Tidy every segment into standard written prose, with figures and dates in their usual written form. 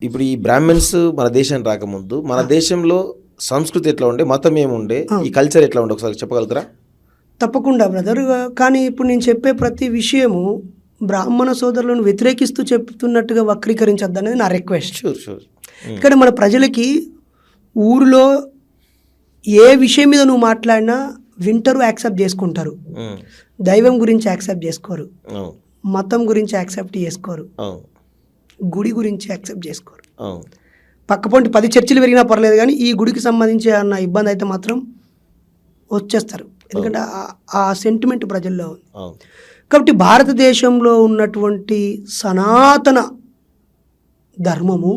ఇప్పుడు ఈ బ్రాహ్మణ్స్ మన దేశం రాకముందు మన దేశంలో సంస్కృతి ఎట్లా ఉండే, మతం ఏముండే, ఈ కల్చర్ ఎట్లా ఉండే ఒకసారి చెప్పగలుగుతారా? తప్పకుండా బ్రదర్. కానీ ఇప్పుడు నేను చెప్పే ప్రతి విషయము బ్రాహ్మణ సోదరులను వ్యతిరేకిస్తూ చెప్తున్నట్టుగా వక్రీకరించద్దు అనేది నా రిక్వెస్ట్. షూర్. ఇక్కడ మన ప్రజలకి ఊరిలో ఏ విషయం మీద నువ్వు మాట్లాడినా వింటరు, యాక్సెప్ట్ చేసుకుంటారు. దైవం గురించి యాక్సెప్ట్ చేసుకోరు, మతం గురించి యాక్సెప్ట్ చేసుకోరు, గుడి గురించి యాక్సెప్ట్ చేసుకోరు. పక్కపొంటి 10 చర్చిలు పెరిగినా పర్లేదు, కానీ ఈ గుడికి సంబంధించి అన్న ఇబ్బంది అయితే మాత్రం వచ్చేస్తారు. ఎందుకంటే ఆ సెంటిమెంట్ ప్రజల్లో ఉంది. కాబట్టి భారతదేశంలో ఉన్నటువంటి సనాతన ధర్మము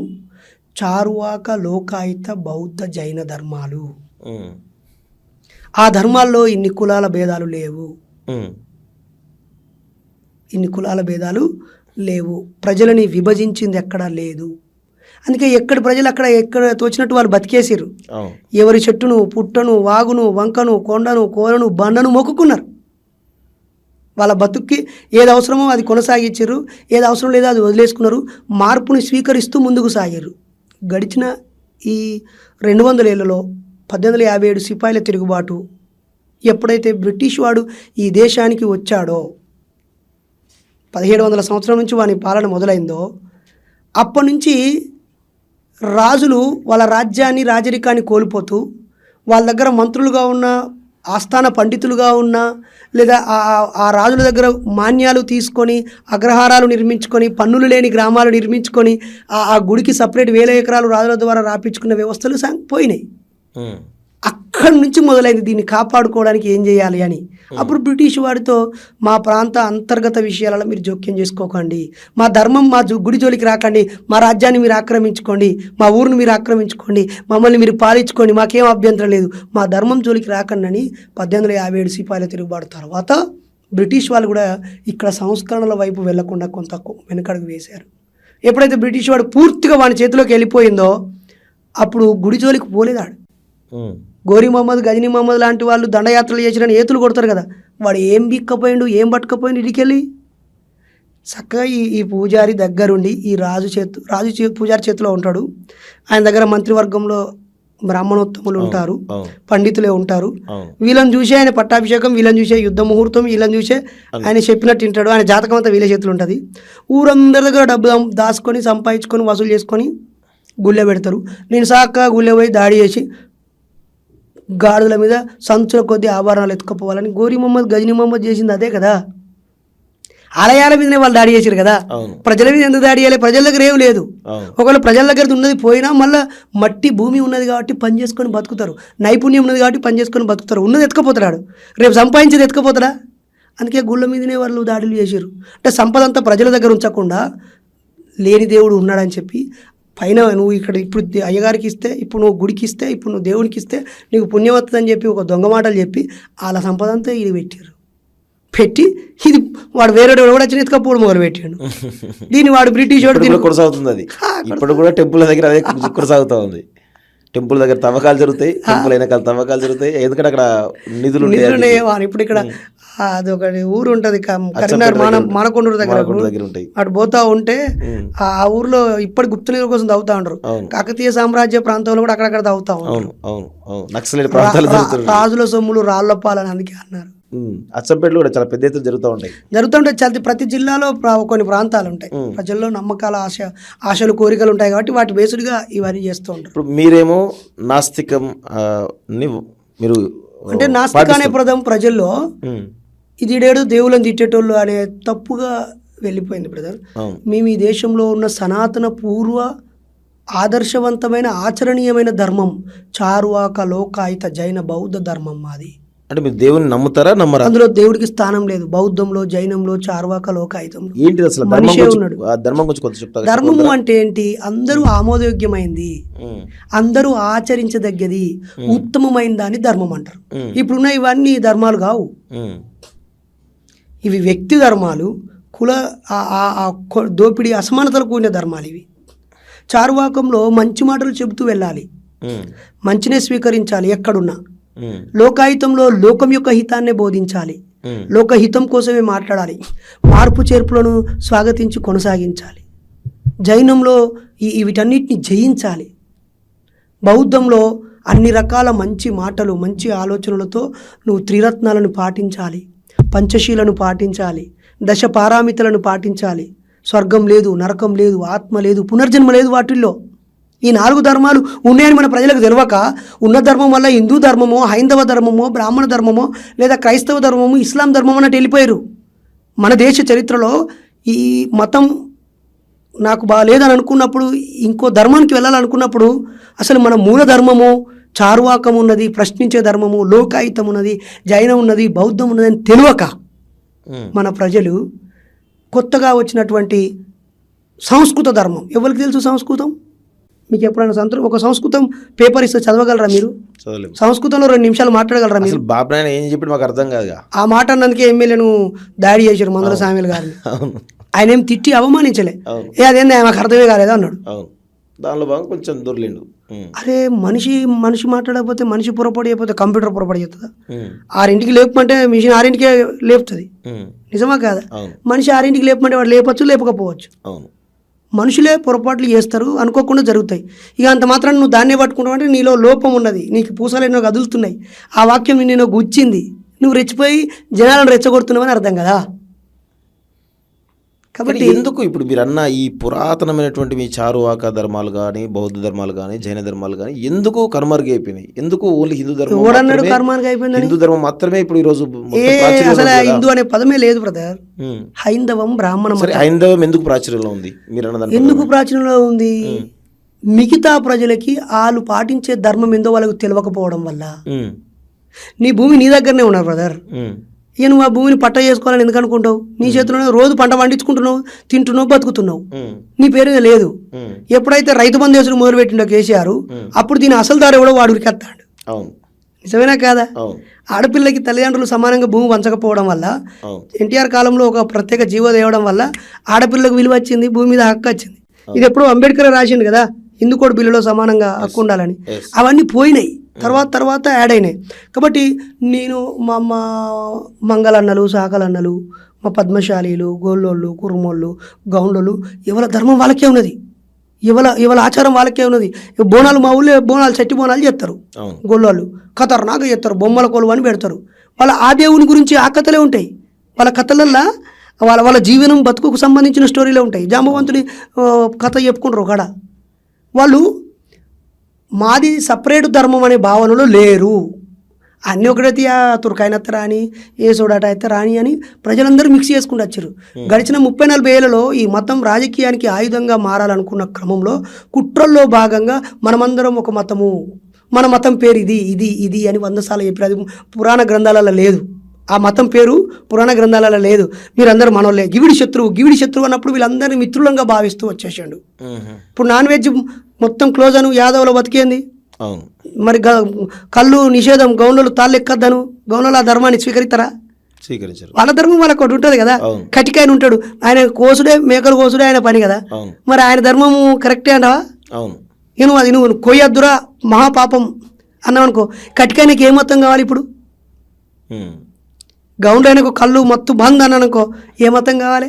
చార్వాక, లోకాయుత, బౌద్ధ, జైన ధర్మాలు. ఆ ధర్మాల్లో ఇన్ని కులాల భేదాలు లేవు, ఇన్ని కులాల భేదాలు లేవు. ప్రజలని విభజించింది ఎక్కడా లేదు. అందుకే ఎక్కడి ప్రజలు ఎక్కడ తోచినట్టు వాళ్ళు బతికేసారు. ఎవరి చెట్టును, పుట్టను, వాగును, వంకను, కొండను, కోరను, బండను మొక్కుకున్నారు. వాళ్ళ బతుక్కి ఏది అవసరమో అది కొనసాగించారు, ఏది అవసరం లేదో అది వదిలేసుకున్నారు. మార్పుని స్వీకరిస్తూ ముందుకు సాగారు. గడిచిన ఈ 200 ఏళ్లలో 1857 సిపాయిల తిరుగుబాటు, ఎప్పుడైతే బ్రిటిష్ వాడు ఈ దేశానికి వచ్చాడో, 1700 సంవత్సరం నుంచి వాని పాలన మొదలైందో, అప్పటి నుంచి రాజులు వాళ్ళ రాజ్యాన్ని, రాజరికాన్ని కోల్పోతూ వాళ్ళ దగ్గర మంత్రులుగా ఉన్న, ఆస్థాన పండితులుగా ఉన్న, లేదా ఆ రాజుల దగ్గర మాన్యాలు తీసుకొని అగ్రహారాలు నిర్మించుకొని, పన్నులు లేని గ్రామాలు నిర్మించుకొని, ఆ గుడికి సపరేట్ 1000 ఎకరాలు రాజుల ద్వారా రాపించుకున్న వ్యవస్థలు పోయినాయి. అక్కడి నుంచి మొదలైంది దీన్ని కాపాడుకోవడానికి ఏం చేయాలి అని. అప్పుడు బ్రిటిష్ వాడితో మా ప్రాంత అంతర్గత విషయాలలో మీరు జోక్యం చేసుకోకండి, మా ధర్మం, మా గుడి జోలికి రాకండి, మా రాజ్యాన్ని మీరు ఆక్రమించుకోండి, మా ఊరిని మీరు ఆక్రమించుకోండి, మమ్మల్ని మీరు పాలించుకోండి, మాకేం అభ్యంతరం లేదు, మా ధర్మం జోలికి రాకండి అని 1857 సిపాయిల తిరుగుబాటు తర్వాత బ్రిటిష్ వాళ్ళు కూడా ఇక్కడ సంస్కరణల వైపు వెళ్లకుండా కొంత వెనకడుగు వేశారు. ఎప్పుడైతే బ్రిటిష్ వాడు పూర్తిగా వాడి చేతిలోకి వెళ్ళిపోయిందో అప్పుడు గుడి జోలికి పోలేదాడు. గోరి మహమ్మద్, గజనీ మహమ్మద్ లాంటి వాళ్ళు దండయాత్రలు చేసిరని ఏతులు కొడతారు కదా, వాడు ఏం బిక్కపోయిండు, ఏం పట్టుకపోయిండు, ఇడికెళ్ళి చక్కగా ఈ పూజారి దగ్గరుండి, ఈ రాజు పూజారి చేతిలో ఉంటాడు. ఆయన దగ్గర మంత్రివర్గంలో బ్రాహ్మణోత్తములు ఉంటారు, పండితులే ఉంటారు. వీళ్ళని చూసే ఆయన పట్టాభిషేకం, వీళ్ళని చూసే యుద్ధ ముహూర్తం, వీళ్ళని చూసే ఆయన చెప్పినట్టు వింటాడు. ఆయన జాతకం అంతా వీళ్ళ చేతులు ఉంటుంది. ఊరందరి దగ్గర డబ్బు దాచుకొని, సంపాదించుకొని, వసూలు చేసుకొని గుళ్ళె పెడతారు. నేను సాక్క గుళ్ళె పోయి దాడి చేసి గాడుల మీద సంచుల కొద్ది ఆభరణాలు ఎత్తుకపోవాలని గోరి మహమ్మద్, గజనీ మహమ్మద్ చేసింది అదే కదా. ఆలయాల మీదనే వాళ్ళు దాడి చేశారు కదా, ప్రజల మీద ఎందుకు దాడి చేయాలి? ప్రజల దగ్గర ఏం లేదు. ఒకవేళ ప్రజల దగ్గర ఉన్నది పోయినా మళ్ళీ మట్టి భూమి ఉన్నది కాబట్టి పని చేసుకొని బతుకుతారు, నైపుణ్యం ఉన్నది కాబట్టి పని చేసుకొని బతుకుతారు. ఉన్నది ఎత్తుకపోతాడు, రేపు సంపాదించేది ఎత్తుకపోతాడా? అందుకే గుళ్ళ మీదనే వాళ్ళు దాడులు చేశారు. అంటే సంపద అంతా ప్రజల దగ్గర ఉంచకుండా లేని దేవుడు ఉన్నాడని చెప్పి పైన నువ్వు ఇక్కడ ఇప్పుడు అయ్యగారికి ఇస్తే, ఇప్పుడు నువ్వు గుడికి ఇస్తే, ఇప్పుడు నువ్వు దేవునికి ఇస్తే నీకు పుణ్యం వస్తుందని చెప్పి ఒక దొంగ మాటలు చెప్పి వాళ్ళ సంపద అంతా ఇది పెట్టి ఇది వాడు వేరే కూడా వచ్చి ఎత్తుకపోవడం మొదలు పెట్టాడు. దీన్ని వాడు బ్రిటిష్ వాడు కొనసాగుతుంది. అది ఇప్పుడు కూడా టెంపుల్ దగ్గర అదే కొనసాగుతూ ఉంది. టెంపుల్ దగ్గర తవ్వకాలు జరుగుతాయి, టెంపుల్ అయిన తవ్వకాలు జరుగుతాయి. ఎందుకంటే అక్కడ నిధులు ఇప్పుడు ఇక్కడ అది ఒకటి ఊరు ఉంటుంది కరీంనగర్ మానకొండూరు దగ్గర ఉంటాయి. అటు పోతా ఉంటే ఆ ఊర్లో ఇప్పటి గుప్త నిధుల కోసం తవ్వుతా ఉంటారు. కాకతీయ సామ్రాజ్య ప్రాంతంలో కూడా అక్కడక్కడ తవ్వుతా ఉంటారు. రాజుల సొమ్ములు రాళ్లపాలని అందుకే అన్నారు. అచ్చంపేటలో కూడా చాలా పెద్ద ఎత్తున జరుగుతుంటాయి. చాలా ప్రతి జిల్లాలో కొన్ని ప్రాంతాలు ఉంటాయి, ప్రజల్లో నమ్మకాల ఆశలు, కోరికలు ఉంటాయి కాబట్టి వాటి బేస్డ్గా ఇవన్నీ చేస్తూ ఉంటారు. ఇప్పుడు మీరేమో నాస్తికం, మీరు అంటే నాస్తిక అనే పదం ప్రజల్లో ఇది దేవుళ్ళని తిట్టేటోళ్ళు అనే తప్పుగా వెళ్ళిపోయింది బ్రదర్. మేము ఈ దేశంలో ఉన్న సనాతన పూర్వ ఆదర్శవంతమైన ఆచరణీయమైన ధర్మం చార్వాక, లోకాయుత, జైన, బౌద్ధ ధర్మం మాది. అంటే మీరు దేవుని నమ్ముతారా, నమ్మరా? అందులో దేవుడికి స్థానం లేదు. బౌద్ధంలో, జైనంలో, చార్వాక, లోకాయుతంలో ఏంటి అసలు మనిషే ఉన్నాడు. ధర్మం గురించి కొంచెం చెప్తారా? ధర్మము అంటే ఏంటి? అందరూ ఆమోదయోగ్యమైంది, అందరూ ఆచరించదగ్గది, ఉత్తమమైన దాన్ని ధర్మం అంటారు. ఇప్పుడున్న ఇవన్నీ ధర్మాలు కావు, ఇవి వ్యక్తి ధర్మాలు, కుల దోపిడీ, అసమానతలు కూడిన ధర్మాలు ఇవి. చార్వాకంలో మంచి మాటలు చెబుతూ వెళ్ళాలి, మంచినే స్వీకరించాలి ఎక్కడున్నా. లోకాయుతంలో లోకం యొక్క హితాన్నే బోధించాలి, లోకహితం కోసమే మాట్లాడాలి, మార్పు చేర్పులను స్వాగతించి కొనసాగించాలి. జైనంలో వీటన్నిటిని జయించాలి. బౌద్ధంలో అన్ని రకాల మంచి మాటలు, మంచి ఆలోచనలతో నువ్వు త్రిరత్నాలను పాటించాలి, పంచశీలను పాటించాలి, దశ పారామితులను పాటించాలి. స్వర్గం లేదు, నరకం లేదు, ఆత్మ లేదు, పునర్జన్మ లేదు వాటిల్లో. ఈ 4 ధర్మాలు ఉన్నాయని మన ప్రజలకు తెలియక ఉన్న ధర్మం వల్ల హిందూ ధర్మమో, హైందవ ధర్మమో, బ్రాహ్మణ ధర్మమో, లేదా క్రైస్తవ ధర్మమో, ఇస్లాం ధర్మం అన్నట్టు వెళ్ళిపోయారు. మన దేశ చరిత్రలో ఈ మతం నాకు బాగాలేదని అనుకున్నప్పుడు, ఇంకో ధర్మానికి వెళ్ళాలనుకున్నప్పుడు అసలు మన మూల ధర్మము చార్వాకం ఉన్నది, ప్రశ్నించే ధర్మము, లోకాయుతం ఉన్నది, జైనం ఉన్నది, బౌద్ధం ఉన్నది అని తెలియక మన ప్రజలు కొత్తగా వచ్చినటువంటి సంస్కృత ధర్మం. ఎవరికి తెలుసు సంస్కృతం? మీకు ఎప్పుడైనా ఒక సంస్కృతం పేపర్ ఇస్తే చదవగలరా మీరు? చదవలేము. సంస్కృతంలో 2 నిమిషాలు మాట్లాడగలరా మీరు? అసలు బాబు నాయన ఏం చెప్పి మాకు అర్థం కాదుగా. ఆ మాట అన్నందుకే ఎమ్మెల్యేను దాడి చేశారు మందల సామ్యుల్ గారిని. ఆయన ఏం తిట్టి అవమానించలే, అదేంది మాకు అర్థమే కాలేదా అన్నాడు. దానిలో భాగం కొంచెం దొరలేండు. అరే మనిషి మాట్లాడకపోతే, మనిషి పొరపాటు అయిపోతే కంప్యూటర్ పొరపాటు చేస్తుందా? 6ంటికి లేపమంటే మిషన్ 6ంటికే లేపుతుంది. నిజమా కాదా? మనిషి 6ంటికి లేపమంటే వాడు లేపచ్చు, లేపకపోవచ్చు. మనుషులే పొరపాట్లు చేస్తారు, అనుకోకుండా జరుగుతాయి. ఇక అంత మాత్రం నువ్వు దాన్నే పట్టుకుంటావు అంటే నీలో లోపం ఉన్నది, నీకు పూసలు ఎన్నో కదులుతున్నాయి, ఆ వాక్యం నేను గుచ్చింది, నువ్వు రెచ్చిపోయి జనాలను రెచ్చగొడుతున్నావని అర్థం కదా. కాబట్టి ఎందుకు ఇప్పుడు మీరు అన్న ఈ పురాతనమైనటువంటి మీ చారువాక ధర్మాలు కానీ, బౌద్ధ ధర్మాలు కానీ, జైన ధర్మాలు కానీ ఎందుకు కనుమరుగైపోయినాయి? ఎందుకు ఓన్లీ హిందూ ధర్మం? హిందూ ధర్మం మాత్రమే ఇప్పుడు ఈ రోజు అసలు హిందూ అనే పదమే లేదు బ్రదర్. హైందవం, బ్రాహ్మణం. హైందవం ఎందుకు ప్రాచుర్యంలో ఉంది? మీరు అన్నదాన్ని ఎందుకు ప్రాచుర్యంలో ఉంది? మిగతా ప్రజలకి వాళ్ళు పాటించే ధర్మం ఏందో వాళ్ళకు తెలియకపోవడం వల్ల. నీ భూమి నీ దగ్గరనే ఉన్నారు బ్రదర్. ఇక నువ్వు ఆ భూమిని పట్ట చేసుకోవాలని ఎందుకు అనుకుంటావు? నీ చేతిలోనే రోజు పంట పండించుకుంటున్నావు, తింటున్నావు, బతుకుతున్నావు, నీ పేరు లేదు. ఎప్పుడైతే రైతు బంధు వేసుడు మొదలు పెట్టిండో కేసీఆర్, అప్పుడు దీని అసలు దారి ఎవడో వాడు ఉరికెత్తాడు. నిజమేనా కాదా? ఆడపిల్లకి తల్లిదండ్రులు సమానంగా భూమి పంచకపోవడం వల్ల, ఎన్టీఆర్ కాలంలో ఒక ప్రత్యేక జీవో తేవడం వల్ల ఆడపిల్లకు విలువ వచ్చింది, భూమి మీద హక్కు వచ్చింది. ఇది ఎప్పుడో అంబేద్కర్ రాసిండు కదా, హిందూ కోడ్ బిల్లులో సమానంగా హక్కు ఉండాలని. అవన్నీ పోయినాయి, తర్వాత యాడ్ అయినాయి. కాబట్టి నేను మా మంగళన్నలు, సాకలన్నలు, మా పద్మశాలీలు, గోళ్ళోళ్ళు, కురుమోళ్ళు, గౌండ్లు, ఎవరి ధర్మం వాళ్ళకే ఉన్నది, ఎవరి ఆచారం వాళ్ళకే ఉన్నది. బోనాలు మా ఊళ్ళో బోనాలు, చెట్టి బోనాలు చేస్తారు గొల్లోళ్ళు, ఖతర్నాగా చేస్తారు, బొమ్మల కొలువు అని పెడతారు. వాళ్ళ ఆ దేవుని గురించి ఆ కథలే ఉంటాయి. వాళ్ళ కథలల్లో వాళ్ళ జీవనం, బతుకుకు సంబంధించిన స్టోరీలే ఉంటాయి. జాంబవంతుడి కథ చెప్పుకుంటారు కాడ. వాళ్ళు మాది సపరేట్ ధర్మం అనే భావనలో లేరు. అన్నీ ఒకటైతే తుర్కాయనత్త రాని, ఏ సోడాట అయితే రాని అని ప్రజలందరూ మిక్స్ చేసుకుంటూ వచ్చారు. గడిచిన 30-40 ఏళ్లలో ఈ మతం రాజకీయానికి ఆయుధంగా మారాలనుకున్న క్రమంలో కుట్రల్లో భాగంగా మనమందరం ఒక మతము, మన మతం పేరు ఇది అని 100 సార్లు చెప్పారు. అది పురాణ గ్రంథాలలో లేదు. ఆ మతం పేరు పురాణ గ్రంథాలలో లేదు. మీరందరూ మనోళ్ళే. గివిడి శత్రువు అన్నప్పుడు వీళ్ళందరినీ మిత్రులంగా భావిస్తూ వచ్చేసాడు. ఇప్పుడు నాన్ వెజ్ మొత్తం క్లోజ్ అను, యాదవ్లో బతికేంది. మరి కళ్ళు నిషేధం, గౌన్లు తాళ్ళు ఎక్కద్దను, గౌన్లు ఆ ధర్మాన్ని స్వీకరిస్తారా? స్వీకరించారు. వాళ్ళ ధర్మం వాళ్ళకి ఒకటి ఉంటుంది కదా. కటికాయన ఉంటాడు, ఆయన కోసుడే, మేకలు కోసుడే ఆయన పని కదా. మరి ఆయన ధర్మము కరెక్టే అంటావా? అది నువ్వు కొయ్యద్దురా మహాపాపం అన్నావనుకో, కటికాయనకి ఏ మతం కావాలి? ఇప్పుడు గౌండ్ ఆయనకు కళ్ళు మత్తు బంద్ అన్నానుకో, ఏ మతం కావాలి?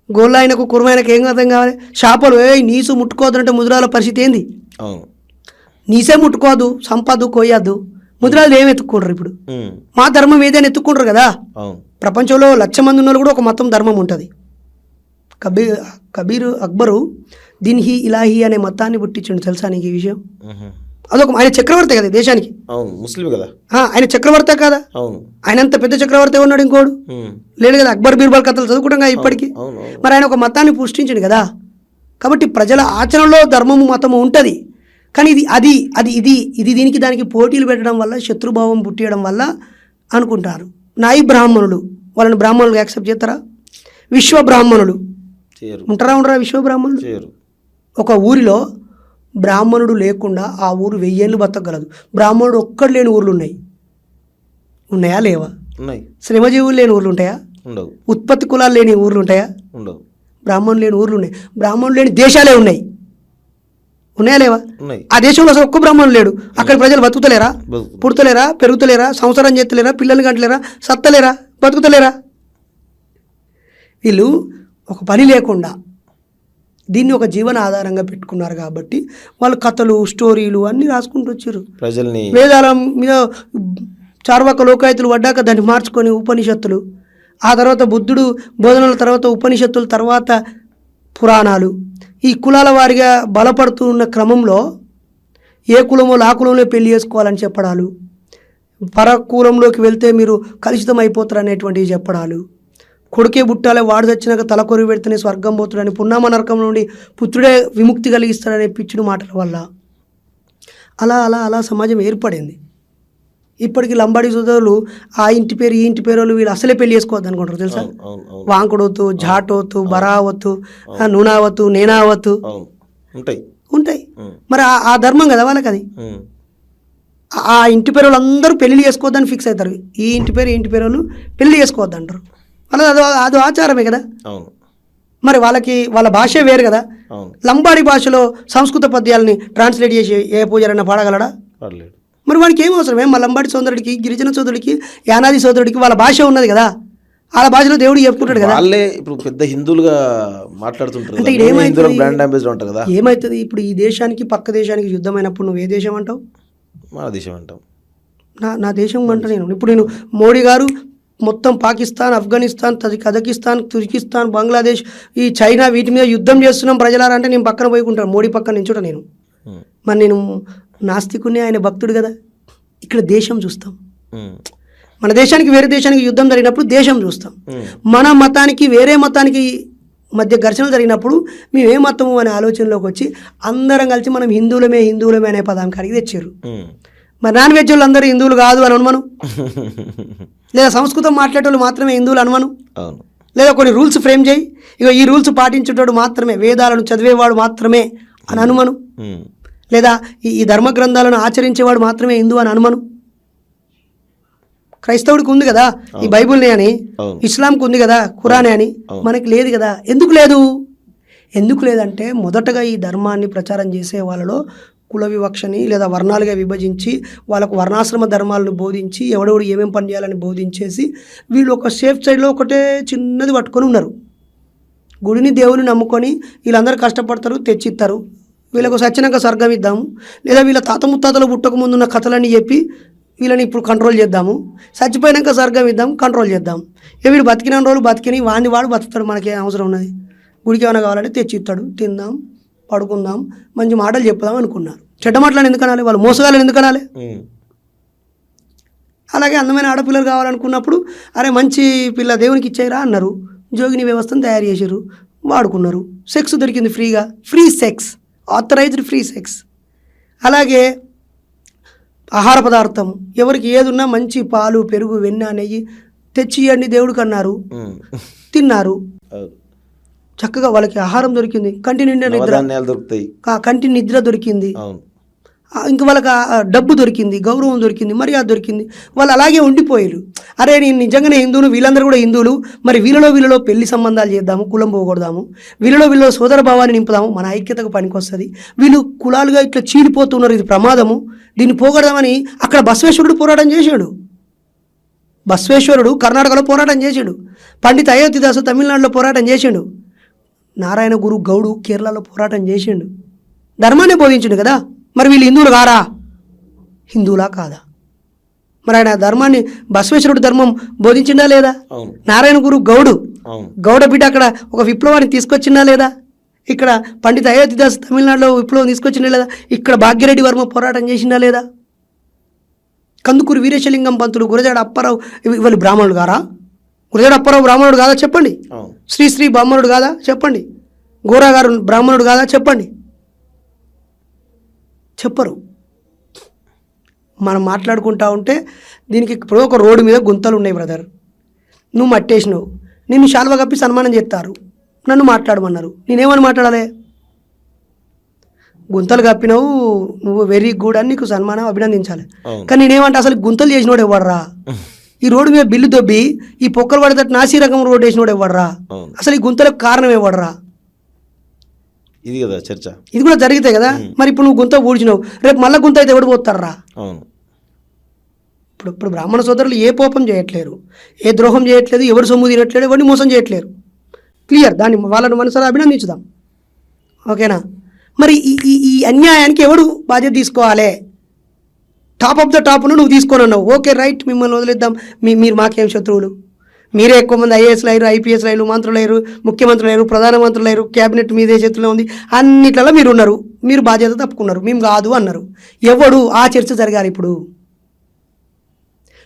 గోళ్ళ ఆయనకు, కుర్మాయనకు ఏం మతం కావాలి? చేపలు నీసు ముట్టుకోవద్దు అంటే ముద్రాల పరిస్థితి ఏంది? నీసే ముట్టుకోవద్దు, సంపదు, కొయ్యద్దు, ముద్రాలు ఏమి ఎత్తుక్కుంటారు? ఇప్పుడు మా ధర్మం ఏదైనా ఎత్తుక్కుంటారు కదా. ప్రపంచంలో 1,00,000 మంది ఉన్న కూడా ఒక మతం ధర్మం ఉంటుంది. కబీర్ అక్బరు దిన్హి ఇలాహి అనే మతాన్ని పుట్టించండు. తెలుసా నీకు ఈ విషయం? అదొక ఆయన చక్రవర్తి కదా దేశానికి. ముస్లిం కదా ఆయన, చక్రవర్తే కదా. ఆయన అంత పెద్ద చక్రవర్తి ఉన్నాడు ఇంకోడు లేడు కదా. అక్బర్ బీర్బల్ కథలు చదువుకుంటాం కదా ఇప్పటికీ. మరి ఆయన ఒక మతాన్ని పుష్టించండు కదా. కాబట్టి ప్రజల ఆచరణలో ధర్మము, మతము ఉంటుంది. కానీ ఇది దీనికి దానికి పోటీలు పెట్టడం వల్ల, శత్రుభావం పుట్టియడం వల్ల అనుకుంటారు. నాయి బ్రాహ్మణులు, వాళ్ళని బ్రాహ్మణులు యాక్సెప్ట్ చేస్తారా? విశ్వ బ్రాహ్మణులు ఉండరా? విశ్వ బ్రాహ్మణులు. ఒక ఊరిలో బ్రాహ్మణుడు లేకుండా ఆ ఊరు 1000 ఏళ్ళు బతకగలదు. బ్రాహ్మణుడు ఒక్కడు లేని ఊర్లు ఉన్నాయా? లేవా? శ్రమజీవులు లేని ఊర్లు ఉంటాయా? ఉండవు. ఉత్పత్తి కులాలు లేని ఊర్లు ఉంటాయా? ఉండవు. బ్రాహ్మణులు లేని ఊర్లు ఉన్నాయి. బ్రాహ్మణులు లేని దేశాలే ఉన్నాయా లేవా? ఆ దేశంలో అసలు ఒక్క బ్రాహ్మణులు లేడు. అక్కడ ప్రజలు బతుకుతలేరా? పుడతలేరా? పెరుగుతలేరా? సంసారం చేస్తలేరా? పిల్లల్ని కంటలేరా? సత్తలేరా? బతుకుతలేరా? వీళ్ళు ఒక పని లేకుండా దీన్ని ఒక జీవన ఆధారంగా పెట్టుకున్నారు కాబట్టి వాళ్ళు కథలు స్టోరీలు అన్నీ రాసుకుంటూ వచ్చారు. ప్రజల్ని వేదాల మీద చార్వాక లోకాయతులు పడ్డాక దాన్ని మార్చుకొని ఉపనిషత్తులు, ఆ తర్వాత బుద్ధుడు బోధనల తర్వాత ఉపనిషత్తుల తర్వాత పురాణాలు, ఈ కులాల వారిగా బలపడుతూ ఉన్న క్రమంలో ఏ కులమో ఆ కులంలో పెళ్లి చేసుకోవాలని చెప్పడాలు, పర కులంలోకి వెళ్తే మీరు కలుషితం అయిపోతారు అనేటువంటివి చెప్పడాలు, కొడుకే పుట్టాలే వాడు చచ్చినాక తలకొరి పెడితేనే స్వర్గం పోతాడని, పున్నామ నరకం నుండి పుత్రుడే విముక్తి కలిగిస్తాడనే పిచ్చుడు మాటల వల్ల అలా అలా అలా సమాజం ఏర్పడింది. ఇప్పటికి లంబాడి సోదరులు ఆ ఇంటి పేరు ఈ ఇంటి పేరు వీళ్ళు అసలే పెళ్లి చేసుకోవద్దు అనుకుంటారు తెలుసా. వాంకుడోతు, జాటోతు, బరావత్తు, నూనావత్తు, నేనావత్తు ఉంటాయి ఉంటాయి. మరి ఆ ధర్మం కదా వాళ్ళకి. అది ఆ ఇంటి పేరు వాళ్ళు అందరూ పెళ్లి చేసుకోవద్దని ఫిక్స్ అవుతారు. ఈ ఇంటి పేరు ఈ ఇంటి పేరు వాళ్ళు పెళ్లి చేసుకోవద్దు అంటారు. వాళ్ళది అది ఆచారమే కదా. మరి వాళ్ళ భాషే వేరు కదా. లంబాడి భాషలో సంస్కృత పద్యాలని ట్రాన్స్లేట్ చేసి ఏ పూజారైనా పాడగలడా? మరి వాడికి ఏం అవసరం? మా లంబాడి సోదరుడికి, గిరిజన సోదరుడికి, యానాది సోదరుడికి వాళ్ళ భాష ఉన్నది కదా, వాళ్ళ భాషలో దేవుడు చెప్పుకుంటాడు కదా. వాళ్ళే ఇప్పుడు పెద్ద హిందువులుగా మాట్లాడుతుంటారు. అంటే ఏమవుతుంది ఇప్పుడు ఈ దేశానికి పక్క దేశానికి యుద్ధమైనప్పుడు నువ్వు ఏ దేశం అంటావు? మన దేశం అంటావు. నా దేశం అంట నేను. ఇప్పుడు నేను మోడీ గారు మొత్తం పాకిస్తాన్, ఆఫ్ఘనిస్తాన్, కజకిస్తాన్, తుర్కిస్తాన్, బంగ్లాదేశ్, ఈ చైనా వీటి మీద యుద్ధం చేస్తున్నాం ప్రజలారా అంటే నేను పక్కన పోయికుంటాను, మోడీ పక్కన నించుంటా నేను. మరి నేను నాస్తికునే, ఆయన భక్తుడు కదా. ఇక్కడ దేశం చూస్తాం. మన దేశానికి వేరే దేశానికి యుద్ధం జరిగినప్పుడు దేశం చూస్తాం. మన మతానికి వేరే మతానికి మధ్య ఘర్షణలు జరిగినప్పుడు మేము ఏ మతము అనే ఆలోచనలోకి వచ్చి అందరం కలిసి మనం హిందువులమే అనే పదానికి తెచ్చారు. మరి నాన్ వెజ్ వాళ్ళు అందరూ హిందువులు కాదు అని అనుమను, లేదా సంస్కృతం మాట్లాడేటోళ్ళు మాత్రమే హిందువులు అనుమను, లేదా కొన్ని రూల్స్ ఫ్రేమ్ చేయి, ఇక ఈ రూల్స్ పాటించేటోడు మాత్రమే, వేదాలను చదివేవాడు మాత్రమే అని అనుమను, లేదా ఈ ధర్మ గ్రంథాలను ఆచరించేవాడు మాత్రమే హిందూ అని అనుమను. క్రైస్తవుడికి ఉంది కదా ఈ బైబుల్ని అని, ఇస్లాంకి ఉంది కదా ఖురానే అని, మనకి లేదు కదా. ఎందుకు లేదంటే మొదటగా ఈ ధర్మాన్ని ప్రచారం చేసే వాళ్ళలో కుల వివక్షని లేదా వర్ణాలుగా విభజించి వాళ్ళకు వర్ణాశ్రమ ధర్మాలను బోధించి ఎవడెవడు ఏమేం పని చేయాలని బోధించేసి వీళ్ళు ఒక సేఫ్ సైడ్లో ఒకటే చిన్నది పట్టుకొని ఉన్నారు. గుడిని దేవుని నమ్ముకొని వీళ్ళందరూ కష్టపడతారు, తెచ్చిస్తారు, వీళ్ళకు సచ్చినాక స్వర్గం ఇద్దాము, లేదా వీళ్ళ తాత ముత్తాతలు పుట్టక ముందున్న కథలన్నీ చెప్పి వీళ్ళని ఇప్పుడు కంట్రోల్ చేద్దాము, చచ్చిపోయినాక స్వర్గం ఇద్దాం, కంట్రోల్ చేద్దాం. వీడు బతికిన రోజులు బతికిని వాడు బతుకుతాడు, మనకి అవసరం ఉన్నది. గుడికి ఏమైనా కావాలంటే తెచ్చిస్తాడు, తిందాం, పడుకుందాం, మంచి మాటలు చెప్పుదాం అనుకున్నారు. చెడ్డ మాటలను ఎందుకు అనాలి? వాళ్ళు మోసగాళ్ళని ఎందుకు అనాలి? అలాగే అందమైన ఆడపిల్లలు కావాలనుకున్నప్పుడు అరే మంచి పిల్ల దేవునికి ఇచ్చేయరా అన్నారు, జోగిని వ్యవస్థను తయారు చేశారు, వాడుకున్నారు, సెక్స్ దొరికింది ఫ్రీగా, free sex, authorised free sex. అలాగే ఆహార పదార్థం ఎవరికి ఏది ఉన్నా మంచి పాలు, పెరుగు, వెన్న, నెయ్యి తెచ్చి ఇవ్వండి దేవుడికి అన్నారు, తిన్నారు, చక్కగా వాళ్ళకి ఆహారం దొరికింది, కంటి నిద్ర దొరికింది, ఇంకా వాళ్ళకి డబ్బు దొరికింది, గౌరవం దొరికింది, మర్యాద దొరికింది. వాళ్ళు అలాగే ఉండిపోయారు. అరే నేను నిజంగానే హిందువులు, వీళ్ళందరూ కూడా హిందువులు, మరి వీళ్ళలో పెళ్లి సంబంధాలు చేద్దాము, కులం పోగొడదాము, వీళ్ళలో సోదర భావాన్ని నింపుదాము, మన ఐక్యతకు పనికొస్తుంది. వీళ్ళు కులాలుగా ఇట్లా చీలిపోతున్నారు, ఇది ప్రమాదము, దీన్ని పోగొడదామని అక్కడ బసవేశ్వరుడు పోరాటం చేశాడు. బసవేశ్వరుడు కర్ణాటకలో పోరాటం చేశాడు, పండిత అయోధ్యదాసు తమిళనాడులో పోరాటం చేశాడు, నారాయణ గురు గౌడు కేరళలో పోరాటం చేసిండు, ధర్మాన్ని బోధించిండు కదా. మరి వీళ్ళు హిందువులు కారా? హిందువులా కాదా? మరి ఆయన ధర్మాన్ని, బసవేశ్వరుడు ధర్మం బోధించిండా లేదా? నారాయణ గురు గౌడ బిడ్డ అక్కడ ఒక విప్లవాన్ని తీసుకొచ్చిందా లేదా? ఇక్కడ పండిత అయోధ్యదాస్ తమిళనాడులో విప్లవం తీసుకొచ్చిందా లేదా? ఇక్కడ భాగ్యరెడ్డి వర్మ పోరాటం చేసిందా లేదా? కందుకూరి వీరేశలింగం పంతులు, గురజాడ అప్పారావు వీళ్ళు బ్రాహ్మణుడు గారా? గురజాడ అప్పారావు బ్రాహ్మణుడు కాదా చెప్పండి? శ్రీ బ్రాహ్మణుడు కాదా చెప్పండి? గోరా గారు బ్రాహ్మణుడు కాదా చెప్పండి? చెప్పరు. మనం మాట్లాడుకుంటా ఉంటే దీనికి ఇప్పుడు ఒక రోడ్డు మీద గుంతలు ఉన్నాయి బ్రదర్, నువ్వు మట్టేసినావు, నిన్ను శాల్వ కప్పి సన్మానం చేస్తారు, నన్ను మాట్లాడమన్నారు, నేనేమని మాట్లాడాలి? గుంతలు కప్పినావు, నువ్వు వెరీ గుడ్ అని నీకు సన్మానం అభినందించాలి. కానీ నేనేమంటే అసలు గుంతలు చేసినోడు ఎవడరా? ఈ రోడ్డు మీద బిల్లు దొబ్బి ఈ పొక్కలు పడేటట్టు నాసి రకం రోడ్డు వేసినోడు ఎవడరా? అసలు ఈ గుంతలకు కారణం ఎవడరా? ఇది కదా చర్చ. ఇది కూడా జరిగితే కదా. మరి ఇప్పుడు నువ్వు గుంత ఊడ్చినావు, రేపు మళ్ళీ గుంత అయితే ఎవడు పోతారా? ఇప్పుడు బ్రాహ్మణ సోదరులు ఏ పాపం చేయట్లేరు, ఏ ద్రోహం చేయట్లేదు, ఎవరు సొమ్ము తినట్లేదు, ఎవరిని మోసం చేయట్లేరు. క్లియర్. దాన్ని వాళ్ళని మనసులో అభినందించుదాం. ఓకేనా? మరి ఈ ఈ ఈ అన్యాయానికి ఎవడు బాధ్యత తీసుకోవాలి? టాప్ ఆఫ్ ద టాప్ను నువ్వు తీసుకొని అన్నావు, ఓకే రైట్, మిమ్మల్ని వదిలేద్దాం, మీరు మాకేం శత్రువులు, మీరే ఎక్కువ మంది ఐఏఎస్లు అయ్యారు, ఐపీఎస్లు అయ్యారు, మంత్రులు అయ్యారు, ముఖ్యమంత్రులు అయ్యారు, ప్రధానమంత్రులు అయ్యారు, క్యాబినెట్ మీదే చేతుల్లో ఉంది, అన్నిట్లలో మీరు ఉన్నారు, మీరు బాధ్యత తప్పుకున్నారు, మేము కాదు అన్నారు. ఎవడు ఆ చర్చ జరగాలి ఇప్పుడు?